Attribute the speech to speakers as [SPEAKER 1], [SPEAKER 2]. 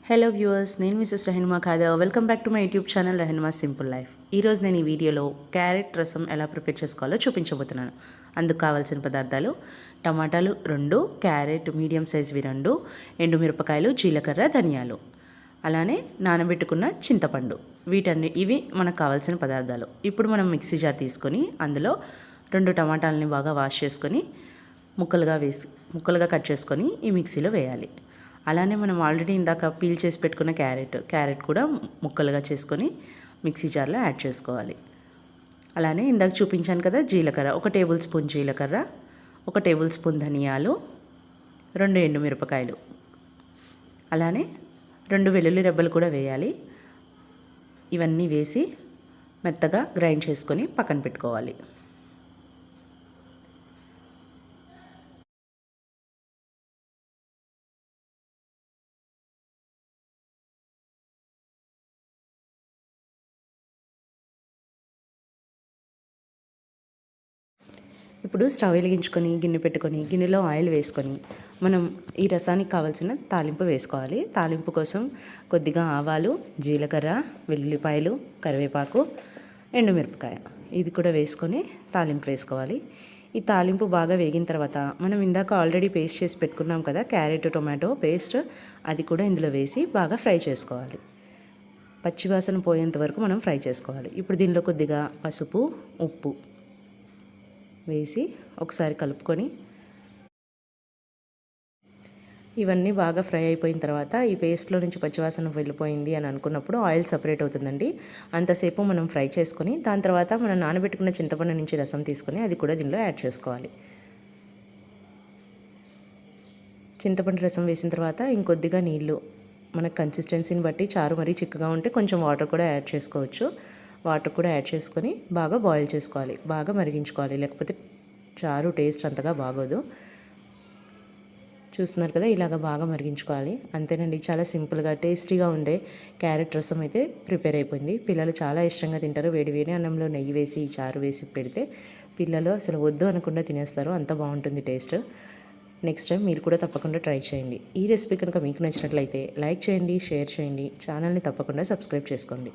[SPEAKER 1] Hello viewers, నేను Mrs Rehanma Khada. Welcome back to my YouTube channel Rehanma simple life. ఈరోజు నేను ఈ వీడియోలో క్యారెట్ రసం ఎలా ప్రిపేర్ చేసుకోవాలో చూపించబోతున్నాను. అందుకు కావాల్సిన పదార్థాలు: టమాటాలు 2, క్యారెట్ మీడియం సైజ్వి 2, ఎండుమిరపకాయలు, జీలకర్ర, ధనియాలు, అలానే నానబెట్టుకున్న చింతపండు. ఇవి మనకు కావాల్సిన పదార్థాలు. ఇప్పుడు మనం మిక్సీ జార్ తీసుకొని అందులో 2 టమాటాలని బాగా వాష్ చేసుకొని ముక్కలుగా కట్ చేసుకొని ఈ మిక్సీలో వేయాలి. అలానే మనం ఆల్రెడీ ఇందాక పీల్ చేసి పెట్టుకున్న క్యారెట్ కూడా ముక్కలుగా చేసుకొని మిక్సీ జార్లో యాడ్ చేసుకోవాలి. అలానే ఇందాక చూపించాను కదా, జీలకర్ర 1 టేబుల్ స్పూన్ జీలకర్ర, 1 టేబుల్ స్పూన్ ధనియాలు, 2 ఎండుమిరపకాయలు, అలానే 2 వెల్లుల్లి రెబ్బలు కూడా వేయాలి. ఇవన్నీ వేసి మెత్తగా గ్రైండ్ చేసుకొని పక్కన పెట్టుకోవాలి. ఇప్పుడు స్టవ్ వెలిగించుకొని గిన్నె పెట్టుకొని గిన్నెలో ఆయిల్ వేసుకొని మనం ఈ రసానికి కావాల్సిన తాలింపు వేసుకోవాలి. తాలింపు కోసం కొద్దిగా ఆవాలు, జీలకర్ర, వెల్లుల్లిపాయలు, కరివేపాకు, ఎండుమిరపకాయ ఇది కూడా వేసుకొని తాలింపు వేసుకోవాలి. ఈ తాలింపు బాగా వేగిన తర్వాత మనం ఇందాక ఆల్రెడీ పేస్ట్ చేసి పెట్టుకున్నాం కదా, క్యారెట్ టొమాటో పేస్ట్, అది కూడా ఇందులో వేసి బాగా ఫ్రై చేసుకోవాలి. పచ్చివాసన పోయేంత వరకు మనం ఫ్రై చేసుకోవాలి. ఇప్పుడు దీనిలో కొద్దిగా పసుపు, ఉప్పు వేసి ఒకసారి కలుపుకొని ఇవన్నీ బాగా ఫ్రై అయిపోయిన తర్వాత ఈ పేస్ట్లో నుంచి పచ్చివాసన వెళ్ళిపోయింది అని అనుకున్నప్పుడు ఆయిల్ సపరేట్ అవుతుందండి. అంతసేపు మనం ఫ్రై చేసుకొని దాని తర్వాత మనం నానబెట్టుకున్న చింతపండు నుంచి రసం తీసుకొని అది కూడా దీనిలో యాడ్ చేసుకోవాలి. చింతపండు రసం వేసిన తర్వాత ఇంకొద్దిగా నీళ్ళు, మన కన్సిస్టెన్సీని బట్టి చారు మరీ చిక్కగా ఉంటే కొంచెం వాటర్ కూడా యాడ్ చేసుకోవచ్చు. వాటర్ కూడా యాడ్ చేసుకొని బాగా బాయిల్ చేసుకోవాలి, బాగా మరిగించుకోవాలి, లేకపోతే చారు టేస్ట్ అంతగా బాగోదు. చూస్తున్నారు కదా, ఇలాగ బాగా మరిగించుకోవాలి. అంతేనండి, చాలా సింపుల్గా టేస్టీగా ఉండే క్యారెట్ రసం అయితే ప్రిపేర్ అయిపోయింది. పిల్లలు చాలా ఇష్టంగా తింటారు. వేడి అన్నంలో నెయ్యి వేసి ఈ చారు వేసి పెడితే పిల్లలు అసలు వద్దు అనకుండా తినేస్తారు, అంత బాగుంటుంది టేస్ట్. నెక్స్ట్ టైం మీరు కూడా తప్పకుండా ట్రై చేయండి. ఈ రెసిపీ కనుక మీకు నచ్చినట్లయితే లైక్ చేయండి, షేర్ చేయండి, ఛానల్ని తప్పకుండా సబ్స్క్రైబ్ చేసుకోండి.